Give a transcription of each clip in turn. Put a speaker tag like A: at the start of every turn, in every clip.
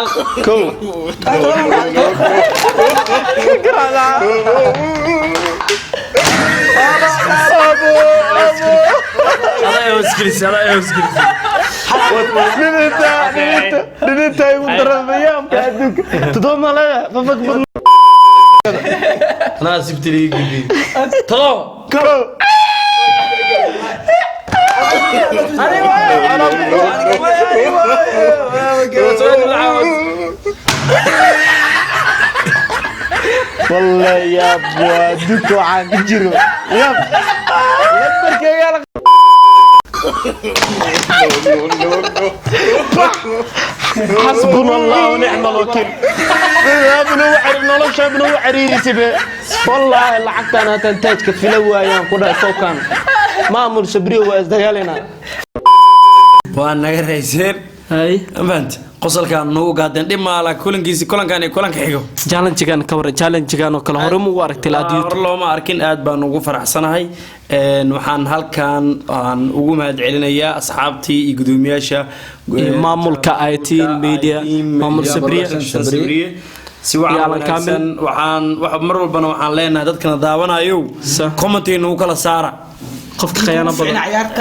A: سقال
B: كو
A: هذا يوسكريس
B: ننتا يمدرب ايام كادوك تضم عليها ففك
A: انا سبت لي قلبي طلع
B: كو والله يا ابو دوكو عن جرو يا لبرك يا حسبنا الله ونعم الوكيل ابن وعريري سبه والله لعقت انا تنتاج في الايام كنا سوكان مامور صبري وازدغالنا
A: وانا رئيسين
B: هاي
A: فهمت قصل كان نو قادن دي مالا كلنكيسي كلن خيغو
B: challenge-gan ka waran challenge-gan oo kale hore ma u aragtay laadiyo
A: hore looma arkin aad baan ugu faraxsanahay waxaan halkan aan ugu mahad celinayaa asxaabtii iyo gudoomiyaasha
B: maamulka IT media maamul sabriye
A: si waxaan mar walbana waxaan leenahay dadkana daawanayo comment-ina u kala saara
B: qofka khiyaano badan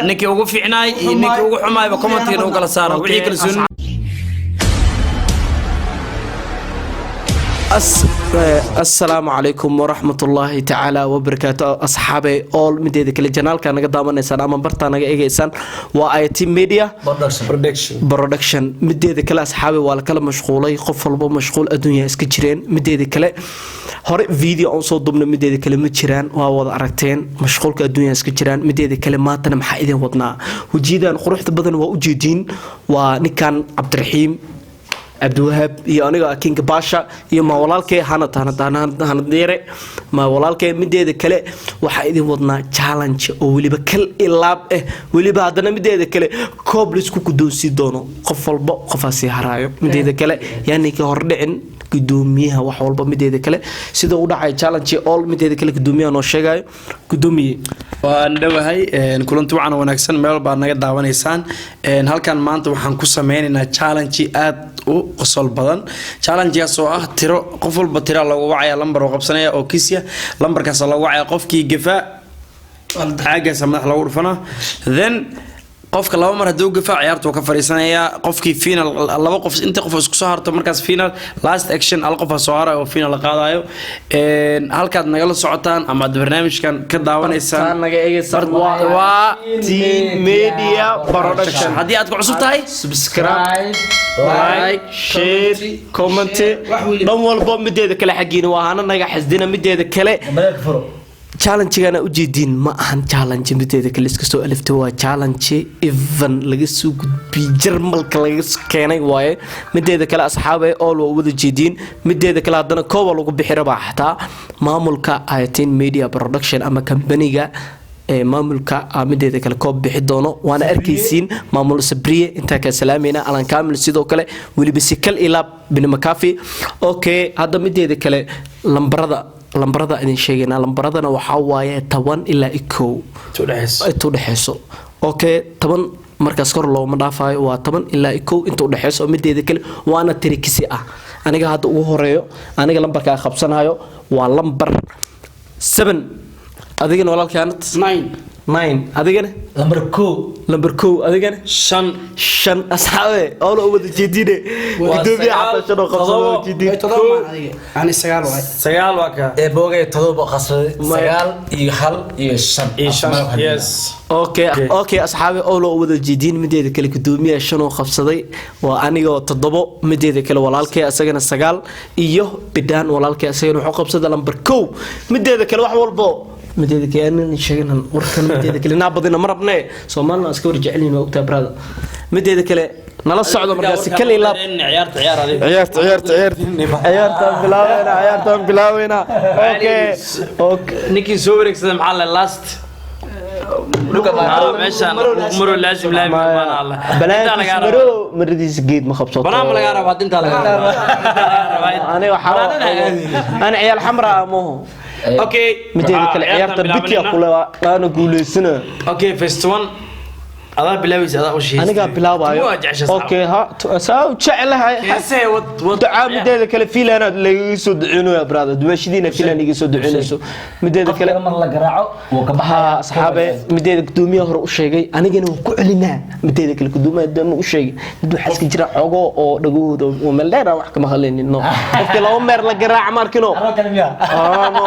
A: ninkii ugu fiicnaay iyo ninkii ugu xumaayba comment-ina u kala saara wixii kala soo
B: السلام عليكم ورحمة الله تعالى وبركاته أصحابي أول مديد كل جنال كان قدامنا إنسان أما برتانا إنسان وآيت ميديا برودكشن مديد كل أصحابي ولا كلام مشغولة قفل بو مشغول الدنيا إسكتشرين مديد كله هري فيديو أنصت ضمن مديد كلام متشران ووضع عرقتين مشغول كالدنيا إسكتشران مديد كلماتنا محايدين وضنا وجيدا قرحت بدن ووجودين ونكان عبد الرحيم عبد الوهاب iyo aniga King Basha iyo ma walaalkay hanad deere ma walaalkay mideeda kale waxa idin wadnaa challenge oo waliba kal ilaab waliba hadana mideeda kale koob isku gudoosi doono qof walba qofaasi haraayo mideeda kale yani ka hor dhicin gudoomiyaha wax walba mideeda kale sida uu dhacay challenge all mideeda kale gudoomiyaha noo sheegayo gudoomiye
A: waan dhawahay kulanti waxaan wanaagsan meel baa naga daawanaysaan halkan maanta waxaan ku sameynaynaa challenge aad u qosol badan challenge-gaas oo ah tiro qof walba tiro lagu wacaya lambar oo qabsanaya oo kiisya lambarkaas lagu wacaya qofkii gafa caagas madax lagu dhufana then qofka laba mar haduu gafa ciyaartu ka fariisanaya qofkii final laba qof inta qof isku soo harto markaas final last action al qof soo haray oo final la qaadayo halkaad naga la socotaan ama barnaamijkan ka daawanaysaan
B: naga eegaysan waa team media production hadii aad ku cusub tahay subscribe like share comment dhan walba mideeda kale xaqiina waa hana naga xisdina mideeda kale challenge-gana u jeedin ma ahan challenge mideeda kale iska soo aliftay waa challenge even laga soo gudbiyay jarmalka laga keenay waaye mideeda kale asxaabay oo wada jeedin mideeda kale hadana koob lagu bixiraba xataa maamulka IT media production ama company-ga maamulka mideeda kale koob bixi doono waana arkaysiin maamul sabriye inta ka salaameena alan kaamil sidoo kale waliba si kal ilaab bin makafi okay hadda mideeda kale lambarada idin sheegayna lambaradana waxa waaye 10 ilaa 1 inta dhaxayso okay 10 markaas kor looma dhaafayo waa 10 ilaa 1 inta dhaxayso mideeda kale waana tirikisi ah aniga hadda ugu horeeyo aniga lambarka qabsanayo waa lambar 7 adigana walaalkaanad 9 adigana lambar 2 adigana 5 asxaabe oo la wada jeedine gudoomiye xafashada qabsado jeedin ani 9 waa ka
C: boogay 7 qasay 9 iyo 1 iyo 5
A: yes
B: okay asxaabe oo la wada jeedin mideeda kale gudoomiye 5 qabsaday waa aniga 7 mideeda kale walaalkay asagana 9 iyo bidaan walaalkay asagana wuxuu qabsaday lambar 1 mideeda kale wax walba مديدة كأنني شغلنا وركن مديدة كله نابضنا مربنا سومالنا أسكور جعلنا وقتها براد مديدة كله نلا الصعود مركز كله لا عيارت بلاوينا أوكي
A: نيكي سوبرك سلام على لاست مرو لازم لا ما الله
B: بلاش مرو مرديس جيد مخبصات
A: بنا ما لقى ربع انت لقى
B: انا وحرام انا عيال حمراء مو
A: اوكي
B: مدينة العيارة بيتي أقول أنا قولي سنة
A: اوكي فيست 1 adaa bilaabaysa adaa u sheegay
B: aniga bilaabayo okay ha saa jecelahay
A: heesee wad
B: ducaa mideeda kale fiilana laga soo duceynayo brother duwashadiina fiilan iga soo duceynayso mideeda kale
C: mar la garaaco wuu ka baxaa
B: asxaabe mideeda gudoomiyaha hore u sheegay anigana waan ku celinaa mideeda kale gudoomiyaha dama u sheegay miduu xaska jira xogo oo dhagooda oo meel dheer wax kama hadlaynin no qofka laba meer la garaac markino no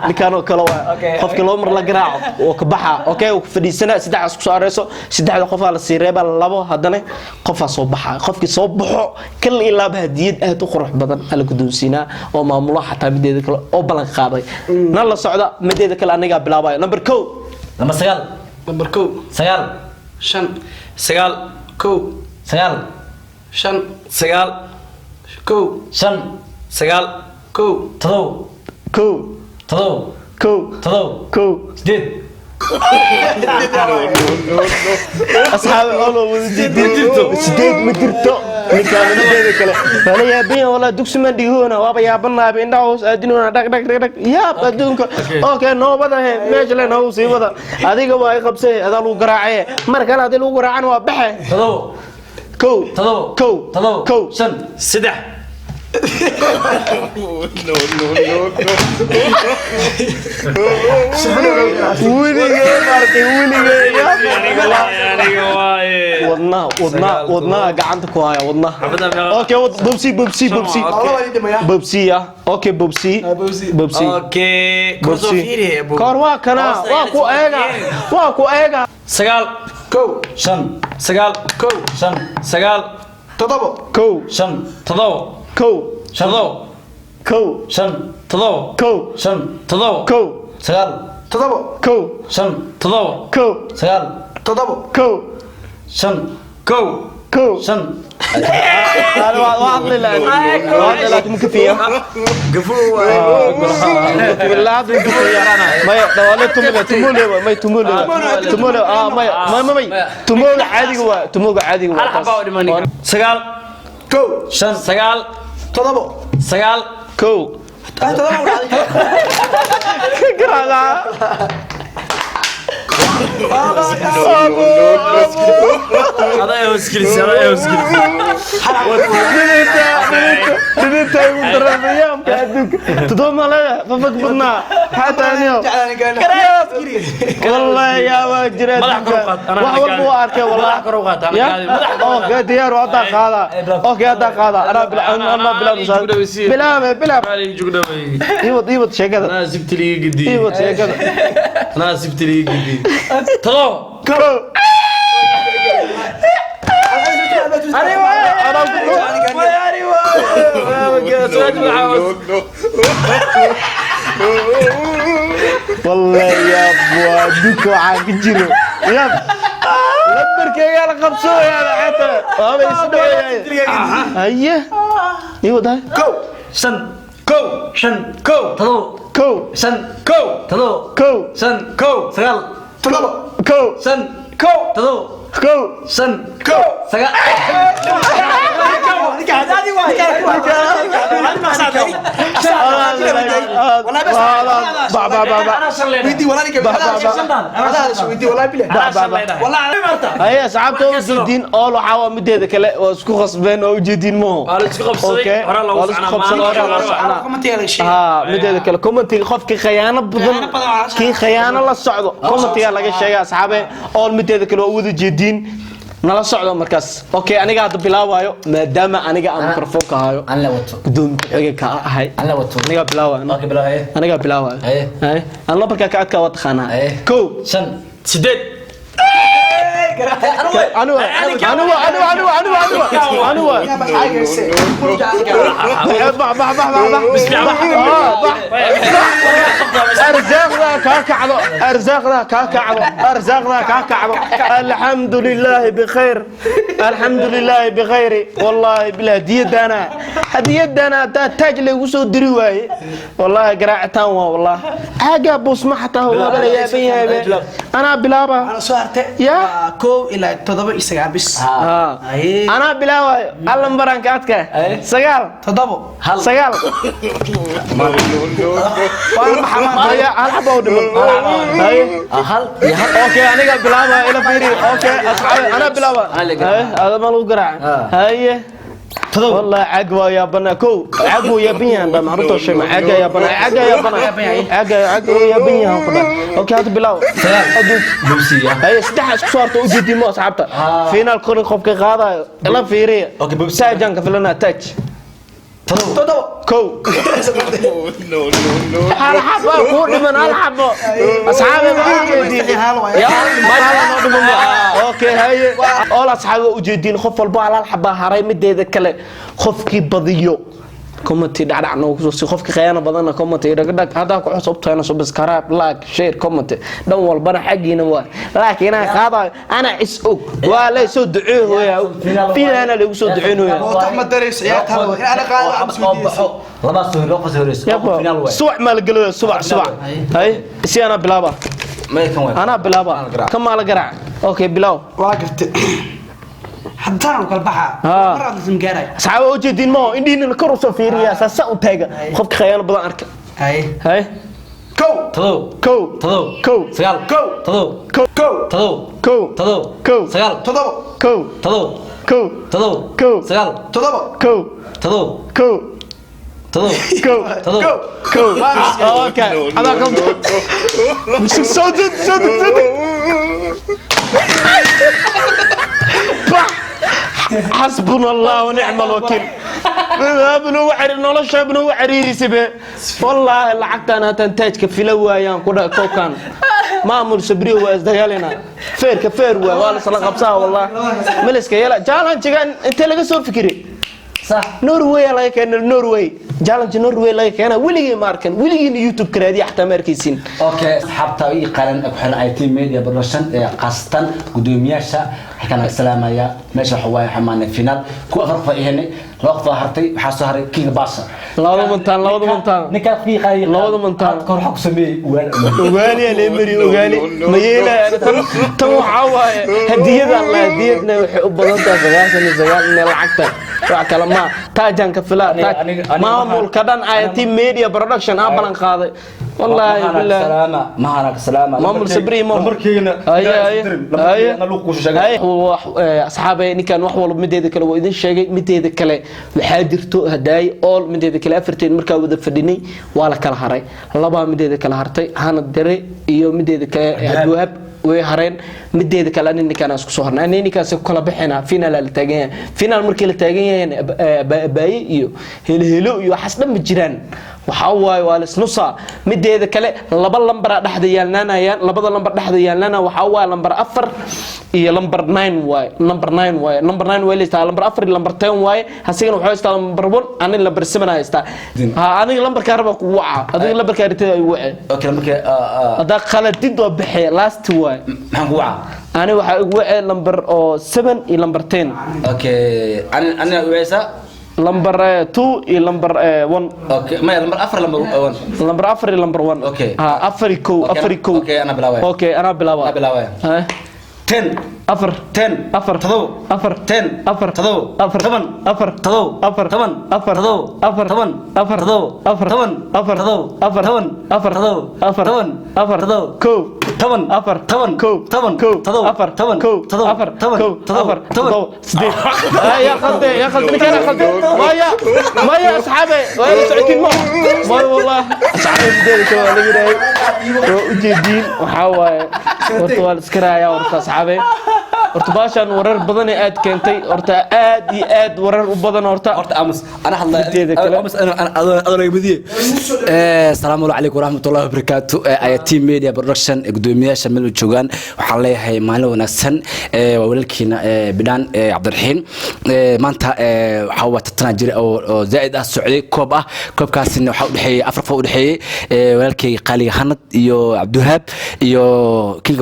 B: nikano kala waa qofka laba meer la garaaco oo ka baxa okay oo fadhiisana saddex isku saarayso saddexda qof la siireeba labo hadana qof soo baxa qofkii soo baxo kal ilaa hadiyad aad u qurux badan ala gudoonsiina oo maamulaha xataa mideeda kale oo balan qaaday nan la socda mideeda kale aniga bilaabayo number 2
C: number 9
A: number 2
C: 9
A: 5 9 2
C: 9
A: 5 9 2
C: 5
A: 9 2
C: تضو
B: كو
C: تضو
B: كو
C: تضو
B: كو
C: جديد
B: أصحاب الله سديد مدرتو نكان مدير كله أنا يا بين والله دكس من ديهونا وابا يا بنا بين داوس أدينونا دك دك دك دك يا بدونك أوكي نو بده ماجله نو سي بده هذيك واي خبسة هذا لو قراعة مركل هذا لو قراعة وابحه
C: تضو
B: كو
C: تضو
B: كو
C: تضو
B: كو
C: شن
A: سدح
B: ودنا قعدت كوايا ودنا اوكي بوبسي بوبسي بوبسي بوبسي يا اوكي بوبسي بوبسي
A: اوكي
B: بوبسي كاروا كنا واكو ايغا
A: سغال كو
C: شن
A: سغال كو
C: شن
A: سغال تضبو
B: كو
C: شن
A: تضبو
B: كو
A: تضبو
B: كو
C: شن
B: كو
A: تضبو
C: شن
A: تضبو
B: كو
C: سغال
A: تضبو
B: كو
C: شن
A: تضبو
B: كو
C: سغال
A: تضبو
B: كو
C: شن
A: كو
B: كو
C: شن
B: هذا واحد لا ممكن فيها
A: قفو
B: بالله هذا فيها ما دوالي تمولي ما تمولي ما تمولي عادي هو تمولي عادي هو
A: سغال كو
C: شن
A: سغال تضبو سغال
B: كو
A: تضبو
B: كرالا
A: هذا يوسكلس هذا يوسكلس
B: دنيتا يقدر اليوم كادوك تضم على ففك بدنا حتى اليوم والله يا واجر والله اركي والله اوكي ديار وضع هذا اوكي هذا هذا انا بلا يوت شيء كذا
A: انا سبت لي قدي
B: يوت شيء كذا
A: انا سبت لي قدي طلعوا
B: والله يا ابو دوك وعاك جيرو يا لبرك يا القبصو يا حتى هذا يسدو ايه ايوه ده
A: كو شن كو شن كو تضو
B: كو
A: شن كو تضو
B: كو
A: شن كو سغال تضو
B: كو
A: شن كو تضو
B: كو
A: شن كو سغال
B: هيا صعبتوا الدين اول وحاوا مديده كله واسكو خصبين او جدين مو اوكي ها مديده كله كومنتي قفكي خيانه بدن كي خيانه لا سocdo كومنتي laga sheegay asxaabe oo mideeda kale oo wada jeedin nala socdo markaas okay aniga hadda bilaawayo maadaama aniga aan mikrofoonka hayo
C: aan la wato
B: gudoomiyaha ka ahay
C: aan la wato
B: aniga bilaawayo
C: okay bilaawayo
B: aniga bilaawayo hay aan la barka ka adka wad khana ko
C: shan
A: sideed
B: أنا الحمد لله بخير الحمد لله بخير والله بلا ديدنا تاج لي وسو دري واي والله قراعتان والله حاجة بوس ما حتى هو ولا يا بيه أنا بلابا
D: أنا صارت
B: يا
D: كو إلى تضرب إسقى بس
B: أنا بلابا الله مبارك كاتك سجال
D: تضرب
B: سجال هل حبوا دم
C: هل
B: أوكي أنا قاعد بلابا إلى فيري أوكي أنا بلابا هذا ما له قرع هاي والله عقوة يا بنا كو عقوة يا بنيان بمعروض الشيء عقوة يا بنا عقوة يا بنا عقوة يا بنيان اوكي هذا بلاو
C: بوسية
B: هي سدح صورته وجدي ما صعبته فينا الكل خوف كغادا لا فيري
C: اوكي بوسية
B: ساجان كفلنا تاتش
D: تضرب
B: كو هل حبه كل من هل حبه اصحابي ما وجدين يا ما اوكي هي اول اصحابي وجدين خوف والبا على الحبه هراي مديده كله خوفكي بديو كومنتي دعنا وكسو خوفكي خيانه بدنا كومنتي دغدغ هذا ku xusubtayna subscribe like share comment dhan walbana xaqiina waa laakiin ana qaada ana isog waa la soo duceeyo fiilana lagu soo duceeyo
D: ما دريس يا ترى أنا قاعد
C: لما سهل لو فسهرس
B: يابا سوع ما لقلو سوع هاي سي انا بلابا
C: ما يكون
B: انا بلابا كم على قرع اوكي بلاو
D: واقفت حتى أنا قلبها مرة لازم قاري
B: صعب وجدين ما إندين الكروس فيريا ساسا وتاجا خفك خيال بدن أرك هاي
D: كو
B: كو كو
C: سيال
D: كو
C: تدو
D: كو
C: تدو
B: كو
C: تدو
B: كو
C: سيال
D: تضرب
B: كو
C: تدو
B: كو
C: تدو
B: كو
C: سيال
D: تضرب
B: كو
C: تدو
B: كو
C: تدو
B: كو
C: تدو
B: كو اوكي انا كنت مش صوت حسبنا الله ونعم الوكيل ابنو وعري نولش ابنو وعريري سبه والله لعقت انا تنتاج كفلو ايام كودا كوكان مامور سبري واسدغالنا فير كفير ولا سلا قبصا والله ملسك يلا جالان جيغان انت لغا سو فكري
C: صح
B: نوروي لا كان نوروي جالنج نوروي لا كان ولي ماركن ولي يوتيوب كرادي حتى ماركيسين
C: اوكي حبتا اي قرن اكحل اي تي ميديا برشن قاستن قدومياشا كان السلام يا ماشي حواي حمان الفينال كو افرق هنا لقطه هرتي waxa soo haray king basa
B: labada mantaan
C: ninka fi qay
B: labada mantaan
C: kor xaq sameey
B: ogaani la mari ogaani ma yeelay tan waxa waaye hadiyada la hadiyadna waxay u badan tahay 99 in lacagta wax kala ma taajan ka filaa maamulka dhan IT media production balan qaaday والله بالله
C: سلامة ما هناك سلامة
B: مامور سبري
C: مركينا
B: أنا لو كوش شغال أصحابي إني كان وحول مدة كلا وإذن شيء مدة كلا وحادرتو هداي أول مدة كلا أفرتين مركب وده فدني ولا كلا هراي الله بقى مدة كلا هرتي هان الدري يوم مدة كلا دواب وهرين مدة كلا إني كان أسكت صهرنا إني كان أسكت كلا بحنا فينا للتاجين فينا المركب التاجين باي يو هلو يو حسنا مجران وحواي والس نصا مدة كلا لبلا لمبر دحد يالنا يا لبلا لمبر دحد يالنا وحواي لمبر أفر إيه لمبر 9 واي لمبر 9 واي لمبر 9 واي لسه لمبر أفر لمبر 10 واي هسيجن وحواي است لمبر 1 أنا لمبر 7 است أنا لمبر كهرباء وعى هذا لمبر كهرباء وعى
C: أوكي لمبر
B: هذا خالد تدو بحي لاست واي
C: محن وعى
B: أنا وعى لمبر 7 إيه لمبر 10
C: أوكي أنا وعيسى
B: لمبر 2 إيه لمبر 1
C: اوكي ما لمبر افر لمبر 1
B: لمبر افر لمبر 1
C: اوكي
B: افريكو
C: اوكي انا بلاوي
B: اوكي انا بلاوي
C: 10
B: افر
C: 10
B: افر
C: تضو
B: افر
C: 10
B: افر
C: تضو
B: افر
C: 7
B: افر
C: تضو
B: افر
C: 7
B: افر
C: تضو
B: افر
C: 7
B: افر
C: تضو
B: افر
C: 7
B: افر
C: تضو
B: افر
C: 7
B: افر
C: تضو
B: افر
C: 7
B: افر
C: تضو
B: كو
C: 7
B: افر
C: 7
B: كو
C: 7
B: كو
C: تضو
B: افر
C: 7
B: كو
C: تضو
B: افر
C: 7
B: كو
C: تضو
B: افر
C: 7
B: تضو سديد يا خدي ما يا اصحابي وين سعتين ما والله اصحابي بدي تو لغيراي وجدين وحاواي ورتوال اسكرايا ورتا اصحابي horta baashan warar badan ee aad keentay horta aad iyo aad warar u badan horta
C: امس انا حضرت امس انا بدي السلام عليكم ورحمه الله وبركاته اي تي ميديا برودكشن قدومياشا مل جوغان waxaan leeyahay maalin wanaagsan walaalkiina bidaan Cabdirxiin maanta waxa uu tatana jiray oo zaid ah socday koob ah koobkaasina waxa u dhaxeeyay afar foo u dhaxeeyay walaalkay qaaliga Hanad iyo Cabduhaab iyo King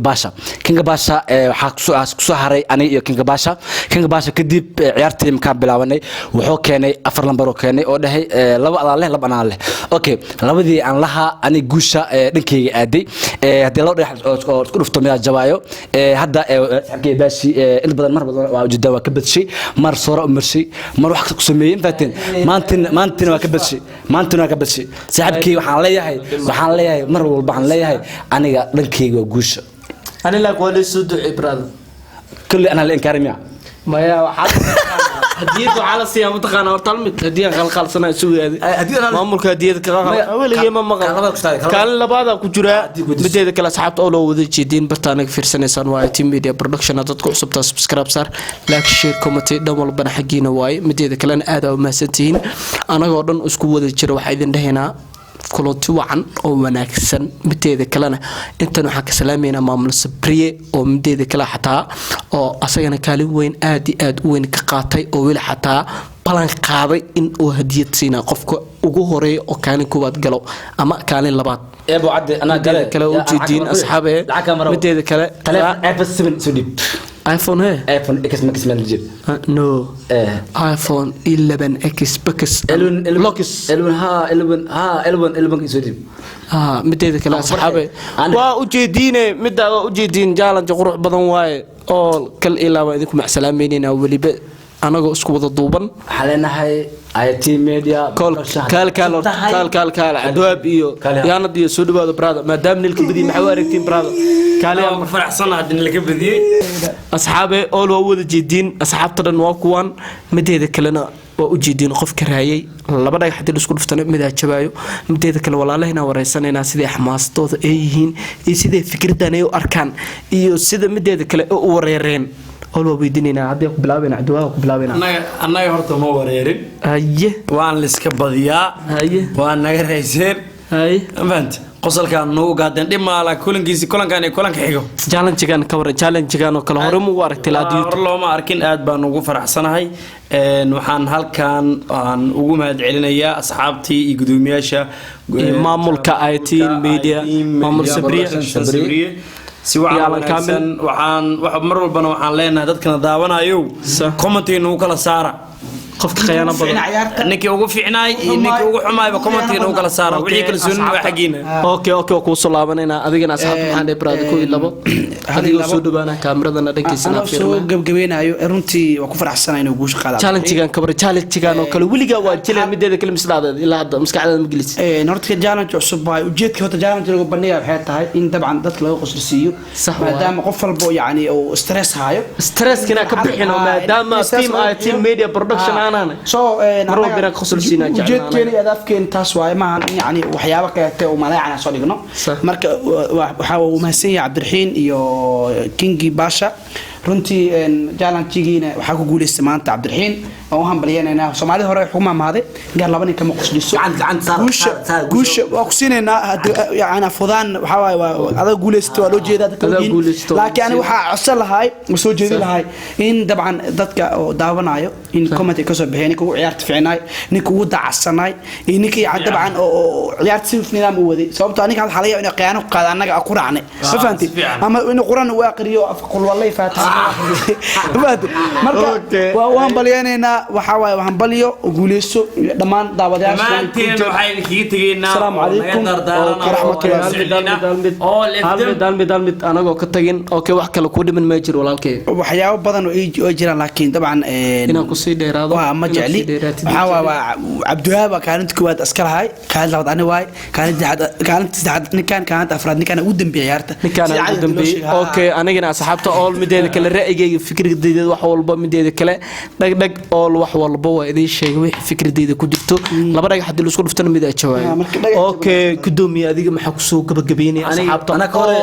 C: Basha waxa ku soo haray ani iyo King Basha kadib ciyaartii markaan bilaabanay wuxuu keenay 4 lambar oo keenay oo dhahay laba adaa leh laba anaa leh okay labadii aan lahaa ani guusha dhankayga aaday hadii loo dhahay oo isku dhufto mid jabaayo hadda xaqii baashi in badan mar badan waa jidda waa ka badshay mar soora umarshay mar wax ku sameeyay infateen maantina waa ka badshay saaxibkii waxaan leeyahay mar walba waxaan leeyahay aniga dhankayga guusha
B: أنا لا أقول السود عبرة
C: كل أنا اللي إنكارميا
B: ما يا هدية على الصيام تقانا ورطلمت هدية خلق سنة سوي هذه ما ملك هدية كذا أول يوم ما كان لبعض كجراء بدي كلا سحبت أولو وذي جدين برتانك في سنة سنواي تيم ميديا برودكشن هتدخل سبتا سبسكرايب صار لايك شير كومنت دمول بنا حقينا واي مدي كلا هذا وما ستين أنا قاعدن أسكو وذي جرا وحيدين هنا كلوتي وعن أو وناكسن متى كلنا أنت نحكي كسلامينا مامل سبريه أو متى كلا حتى أو أصلا كالي وين آد وين كقاطي أو ولا حتى بلان قاضي إن أو هدية سينا قفك وجوهري أو كان كوبات جلو أما كان لبعض
C: أبو عد أنا
B: كلا وجدين أصحابه متى كلا
C: آيفون 7 سوديب
B: آيفون هي
C: آيفون إكس ماكس مانجر
B: نو آيفون 11 إكس بكس
C: 11 لوكس 11 سوديب
B: متى كلا أصحابه وأجدينه متى وأجدين جالن جقرح بدن واي أول كل إلا وإذنكم مع سلامين أولي ب أنا جو أسكو ضدوبا
C: حالنا هاي تي ميديا
B: كال عدواب إيو يا ندي سود بعض برادة ما دام نلك بدي محوارك تيم برادة كالي
A: فرح صنع دين لك بدي
B: أصحابي أول وأول جدين أصحاب ترى نواقوان متى كلنا وأجدين قف كرايي لبدا يحد الأسكول فتنا مدى شبايو متى كلا والله هنا ورئيسنا ناس ذي حماس توض أيهين يسيد فكرتنا يو أركان يو سيد متى كلا وريرين أولو بيديننا عادي قبلابنا عدوها قبلابنا
A: أنا يهرت ما وريرين
B: أيه
A: وأنا لسكبضيا
B: أيه
A: وأنا رئيسين
B: أيه
A: فهمت قصل كان نو قاعدين دم على كلن جيسي كلن كان حيجو
B: جالن جيجان كور جالن جيجان وكلا هرم وارك تلاديو
A: والله ما أركين آد بانوجو فرح سنة هاي نوحان هل كان عن وجوم هاد علينا أصحابتي يقدمياشة
B: مامل كايتي ميديا مامل سبرية
A: سواء كامل وحان مرة ربنا وحان لنا دتكنا داونا يو كومنتين وكلا سارة قفك خيانة بدل إنك يوقف في عناي إنك يوقف حماي بكومنتين وكلا سارة وعليك السنة وحقينا
B: أوكي وصل لابنا أذينا أصحاب محل براد كوي لبا هذه وصول دبنا كاميرا دنا دكتي سنا
D: فيرما أنا سو جبينا أيو رنتي وكفر أحسن إنه وجوش خالد
B: challenge كان كبر challenge كان وكل ولي جوا challenge مدة كلمة سلاده إلا هذا مسكعد المجلس
D: نورت challenge عصب هاي وجيت كهذا challenge اللي قبلناه بحياتها هاي إن طبعا دتك له قصر سيو ما دام قفل بو يعني أو ستريس هاي
B: ستريس كنا كبحنا ما دام تيم ميديا برودكشن أنا
D: so
B: مرة بينك خسر سينا
D: جيت كيني أدافكين تاسواي ما يعني وحيابك وما لا يعني صديقنا مرك وحاول ومهسي عبد الرحيم يو كينجي باشا runtii jaalantigiina waxa ku guuleystay maanta Cabdiraxiin oo han baliyeenayna Soomaalida hore xuma maaday gaar labani kama qosliso guusha waa ku siinayna yaana fudaan waxa waay adag guuleystay waa loo jeedaa dadka laakiin ani waxa codsan lahaay soo jeedi lahaay in dabcan dadka oo daawanayo in comment ka soo bixiyeen ku ciyaarta fiicnay ninku uu dacsanay ninkii dabcan oo ciyaarta si nidaam u waday sababtoo aniga hal xalaya in qiyaano qaad anaga ku raacnay ma fahanti ama in quraan uu aqriyo afqul wallahi faata waan balyeynayna waxa waay waxaan balyo guuleyso dhamaan daawadayaasha
A: maanteen waxay kaga tageynaa
D: السلام عليكم
B: dalmid anagoo ka tagin oo ka wax kale ku dhiman ma jiro walaalkay
D: waxyaabo badan oo jiraan laakiin dabcan
B: inaan ku sii dheeraado
D: waa ma jecli waxa waa Cabdiwaab kaalinta koowaad askar hay kaalin labaad ani waay kaalinta saddexaad ninkan kaalinta afraad ninkan ugu dambeeyay ciyaarta
B: ninkan ugu dambeeyay okay anigana asxaabta all mideeda kale ra'yigayga fikradeyda wax walba mideeda kale dhag all wax walba waa idin sheegay wixii fikradeyda ku jirto laba dhag hadii la isku dhuftana mid ay jawaab okay gudoomiye adiga maxaa ku soo gabagabeynay asxaabta
C: ana kore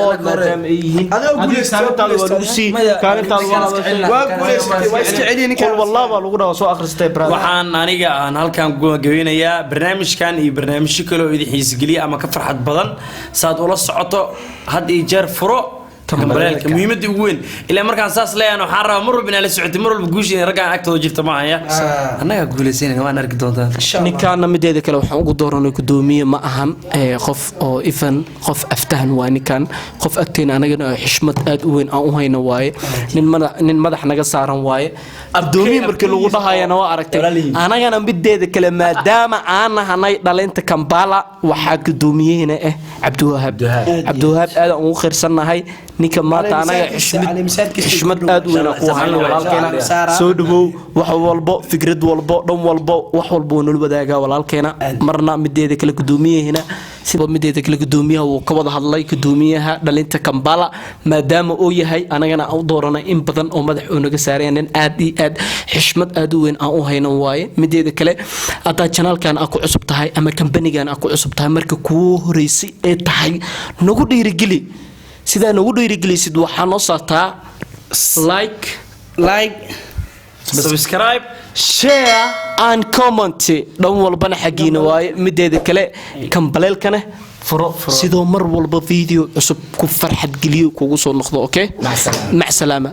B: yihiin adiga kaalintaada waa lagu sii kaalintaada waa guuleystay waa iska celin ninkan wallahi waa lagu dhaw soo akhristay brother
A: waxaan aniga aan halkan gabagabeynayaa barnaamijkan iyo barnaamijyo kale oo idin xiis geliya ama ka farxad badan saad ula socoto had iyo jeer furo كمبريلك مهمتي وين إلا مركان ساس لي أنا حارة مر بنا لسعتي مر بقوشي رجع أكتر جبت معايا أنا أقول سين وأنا أركض إن شاء الله
B: ninkaana mideeda kale waxaan ugu dooranay gudoomiye ma ahan qof oo ifan qof aftahan waa ninkan qof agteena anagana xishmad aad u weyn aan u hayno waaye nin madax naga saaran waaye gudoomiye markii lagu dhahayana waa aragtay anagana mideeda kale maadaama aan nahanay dhalinta Kampala waxaa gudoomiyahina Cabdiwahaab aad aan ugu qirsanahay ninka maanta anaga xishmad aad u weyn ku hayno walaalkeena soo dhawow wax walbo fikrad walbo dhan walbo wax walbo nol wadaaga walaalkeena marna mideeda kala gudoomiyahina sidoo mideeda kala gudoomiyaha uu ka wada hadlay gudoomiyaha dhalinta Kampala maadaama uu yahay anagana aan dooranay in badan oo madax oo naga saareen aad iyo aad xishmad aad u weyn aan u hayno waaye mideeda kale aad channelkan aad ku cusub tahay ama company-gan aad ku cusub tahay marka ku horeysay ee tahay nagu dhiirigeli sida nagu dhiirigelisid waxaa noo saartaa like
A: subscribe
B: share and comment dhan walbana xaqiina waaye mideeda kale kambaleelkana furo sidoo mar walba video cusub ku farxad geliyo kugu soo noqdo okay mac salaama